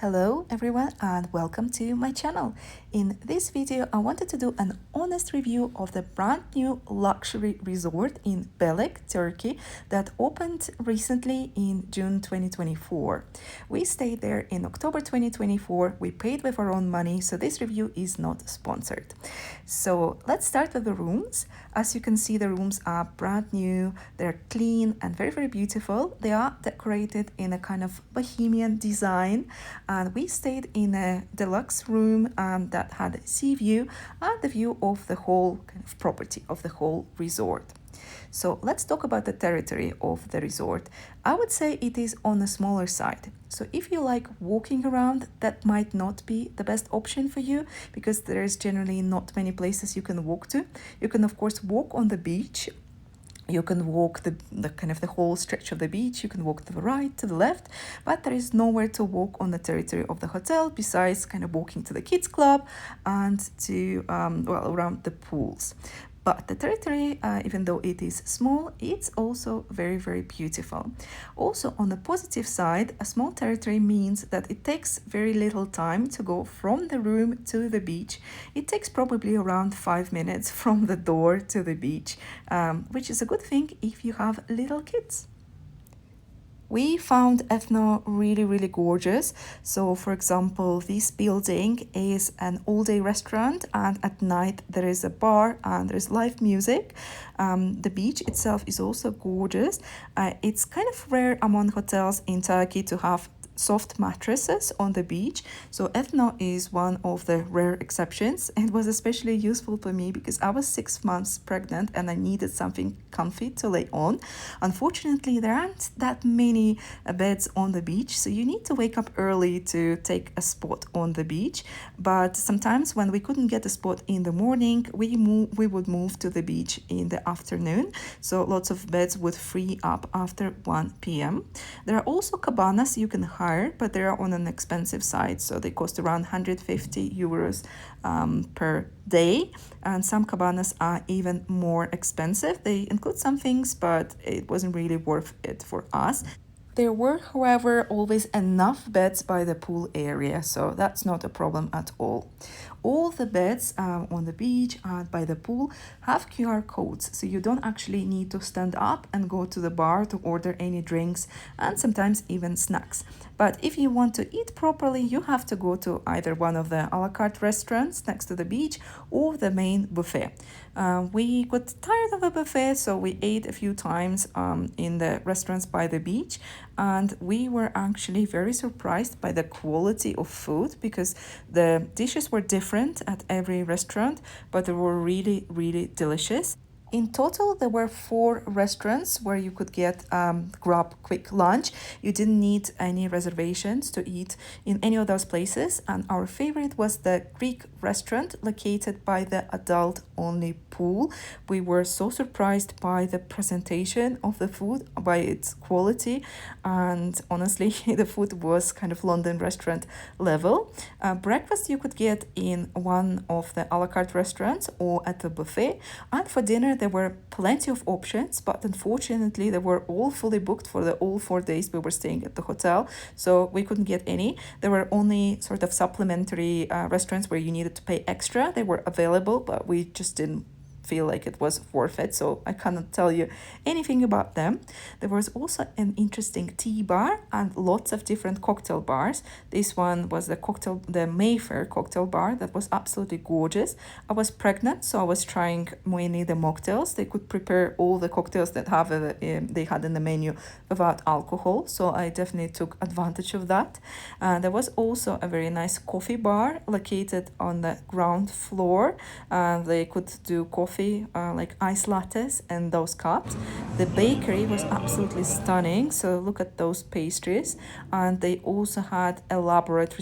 Hello everyone and welcome to my channel. In this video I wanted to do an honest review of the brand new luxury resort in Belek, Turkey that opened recently in June 2024. We stayed there in October 2024. We paid with our own money, so this review is not sponsored. So let's start with the rooms. As you can see, the rooms are brand new, they're clean and very beautiful. They are decorated in a kind of bohemian design, and we stayed in a deluxe room that had a sea view and the view of the whole kind of property of the whole resort. So let's talk about the territory of the resort. I would say it is on the smaller side. So if you like walking around, that might not be the best option for you because there is generally not many places you can walk to. You can of course walk on the beach. You can walk the whole stretch of the beach. You can walk to the right, to the left, but there is nowhere to walk on the territory of the hotel besides kind of walking to the kids club and to around the pools. But the territory, even though it is small, it's also very beautiful. Also, on the positive side, a small territory means that it takes very little time to go from the room to the beach. It takes probably around 5 minutes from the door to the beach, which is a good thing if you have little kids. We found ETHNO really gorgeous. So for example, this building is an all-day restaurant, and at night there is a bar and there's live music. The beach itself is also gorgeous. It's kind of rare among hotels in Turkey to have soft mattresses on the beach, so ETHNO is one of the rare exceptions. It was especially useful for me because I was 6 months pregnant and I needed something comfy to lay on. Unfortunately, there aren't that many beds on the beach, so you need to wake up early to take a spot on the beach. But sometimes when we couldn't get a spot in the morning, we would move to the beach in the afternoon, so lots of beds would free up after 1 p.m. There are also cabanas you can hire, but they are on an expensive side, so they cost around 150 euros per day, and some cabanas are even more expensive. They include some things, but it wasn't really worth it for us. There were, however, always enough beds by the pool area, so that's not a problem at all. All the beds on the beach and by the pool have QR codes, so you don't actually need to stand up and go to the bar to order any drinks and sometimes even snacks. But if you want to eat properly, you have to go to either one of the a la carte restaurants next to the beach or the main buffet. We got tired of the buffet, so we ate a few times in the restaurants by the beach, and we were actually very surprised by the quality of food because the dishes were different at every restaurant, but they were really delicious. In total, there were 4 restaurants where you could grab quick lunch. You didn't need any reservations to eat in any of those places. And our favorite was the Greek restaurant located by the adult-only pool. We were so surprised by the presentation of the food, by its quality. And honestly, the food was kind of London restaurant level. Breakfast you could get in one of the a la carte restaurants or at the buffet. And for dinner, there were plenty of options, but unfortunately they were all fully booked for the all 4 days we were staying at the hotel, so we couldn't get any. There were only sort of supplementary restaurants where you needed to pay extra. They were available, but we just didn't feel like it was worth it, so I cannot tell you anything about them. There was also an interesting tea bar and lots of different cocktail bars. This one was the Mayfair cocktail bar that was absolutely gorgeous. I was pregnant, so I was trying mainly the mocktails. They could prepare all the cocktails that they had in the menu without alcohol, so I definitely took advantage of that. There was also a very nice coffee bar located on the ground floor. They could do coffee, like ice lattes and those cups. The bakery was absolutely stunning, so look at those pastries. And they also had elaborate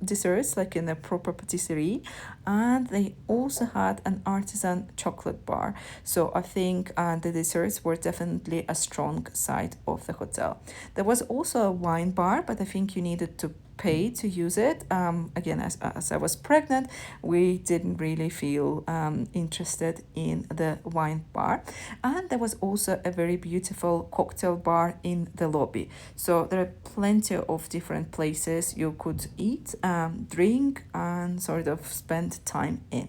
desserts like in a proper patisserie. and they also had an artisan chocolate bar. So I think the desserts were definitely a strong side of the hotel. There was also a wine bar, but I think you needed to pay to use it. Again, as I was pregnant, we didn't really feel interested in the wine bar. And there was also a very beautiful cocktail bar in the lobby. So there are plenty of different places you could eat, drink, and sort of spend time in.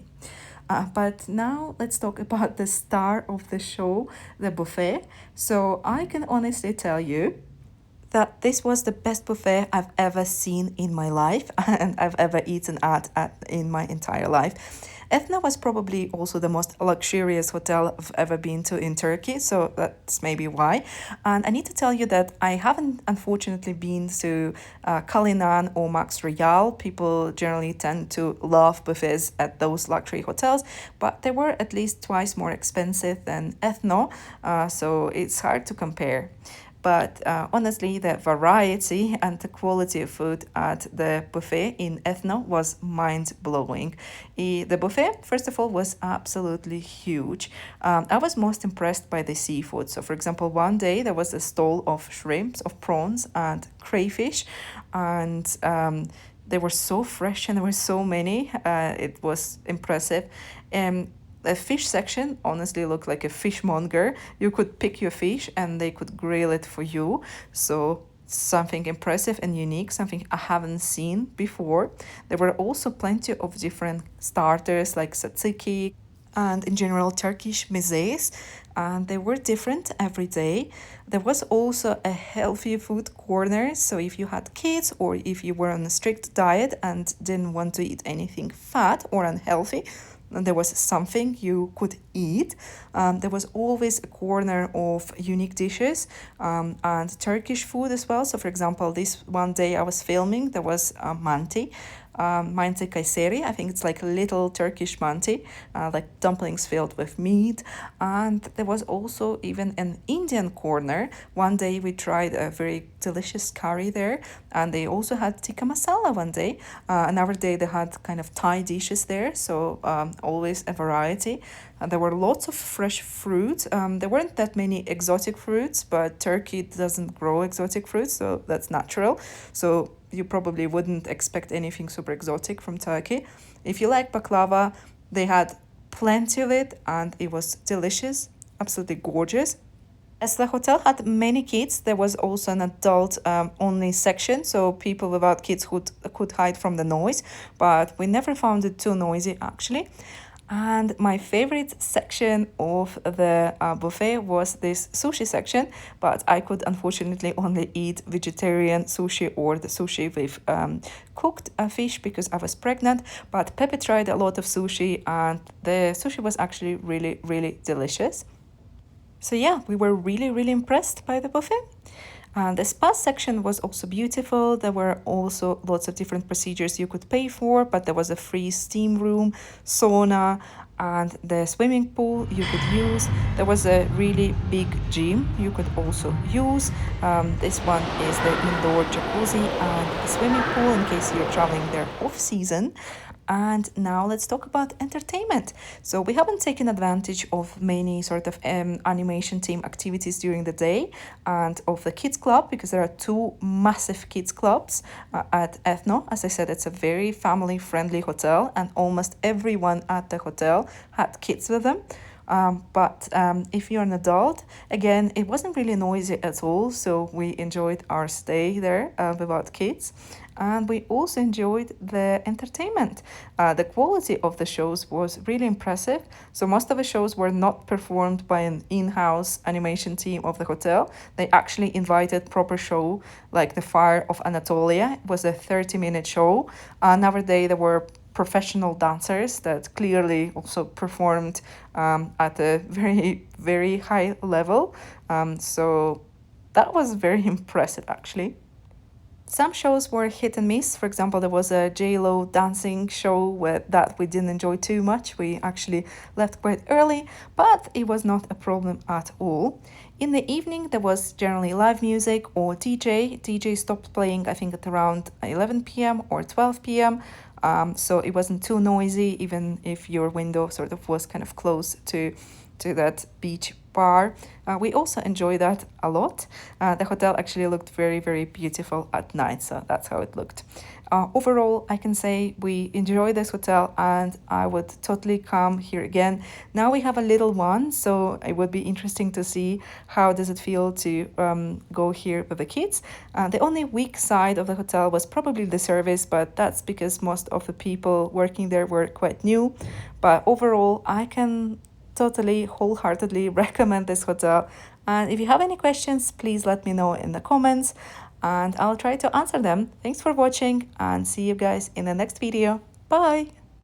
But now let's talk about the star of the show, the buffet. So I can honestly tell you that this was the best buffet I've ever seen in my life and I've ever eaten at in my entire life. ETHNO was probably also the most luxurious hotel I've ever been to in Turkey, so that's maybe why. And I need to tell you that I haven't unfortunately been to Kalinan or Max Royal. People generally tend to love buffets at those luxury hotels, but they were at least twice more expensive than ETHNO, so it's hard to compare. But honestly, the variety and the quality of food at the buffet in ETHNO was mind-blowing. The buffet, first of all, was absolutely huge. I was most impressed by the seafood. So, for example, one day there was a stall of shrimps, of prawns, and crayfish, and they were so fresh and there were so many. It was impressive. The fish section honestly looked like a fishmonger. You could pick your fish and they could grill it for you. So something impressive and unique, something I haven't seen before. There were also plenty of different starters like tzatziki and in general Turkish mezes, and they were different every day. There was also a healthy food corner, so if you had kids or if you were on a strict diet and didn't want to eat anything fat or unhealthy, there was something you could eat. There was always a corner of unique dishes and Turkish food as well. So, for example, this one day I was filming, there was manti. Manti Kayseri. I think it's like a little Turkish manti, like dumplings filled with meat. And there was also even an Indian corner. One day we tried a very delicious curry there, and they also had tikka masala one day. Another day they had kind of Thai dishes there, so always a variety. And there were lots of fresh fruit. There weren't that many exotic fruits, but Turkey doesn't grow exotic fruits, so that's natural. So you probably wouldn't expect anything super exotic from Turkey. If you like baklava, they had plenty of it and it was delicious, absolutely gorgeous. As the hotel had many kids, there was also an adult only section, so people without kids could hide from the noise, but we never found it too noisy actually. And my favorite section of the buffet was this sushi section, but I could unfortunately only eat vegetarian sushi or the sushi with cooked fish because I was pregnant. But Pepe tried a lot of sushi, and the sushi was actually really, really delicious. So yeah, we were really, really impressed by the buffet. The spa section was also beautiful. There were also lots of different procedures you could pay for, but there was a free steam room, sauna, and the swimming pool you could use. There was a really big gym you could also use. This one is the indoor jacuzzi and the swimming pool in case you're traveling there off season. And now let's talk about entertainment. So we haven't taken advantage of many sort of animation team activities during the day and of the kids club because there are two massive kids clubs at ETHNO. As I said, it's a very family friendly hotel and almost everyone at the hotel had kids with them. But if you're an adult, again, it wasn't really noisy at all, so we enjoyed our stay there without kids. And we also enjoyed the entertainment. The quality of the shows was really impressive. So most of the shows were not performed by an in-house animation team of the hotel. They actually invited proper show, like The Fire of Anatolia. It was a 30-minute show. Another day there were professional dancers that clearly also performed at a very, very high level. So that was very impressive, actually. Some shows were hit and miss. For example, there was a J-Lo dancing show that we didn't enjoy too much. We actually left quite early, but it was not a problem at all. In the evening, there was generally live music or DJ. DJ stopped playing, I think, at around 11 p.m. or 12 p.m. So it wasn't too noisy, even if your window sort of was kind of close to that beach bar. We also enjoyed that a lot. The hotel actually looked very, very beautiful at night, so that's how it looked. Overall, I can say we enjoy this hotel and I would totally come here again. Now we have a little one, so it would be interesting to see how does it feel to go here with the kids. The only weak side of the hotel was probably the service, but that's because most of the people working there were quite new. But overall, I can totally wholeheartedly recommend this hotel, and if you have any questions, please let me know in the comments and I'll try to answer them. Thanks for watching and see you guys in the next video. Bye.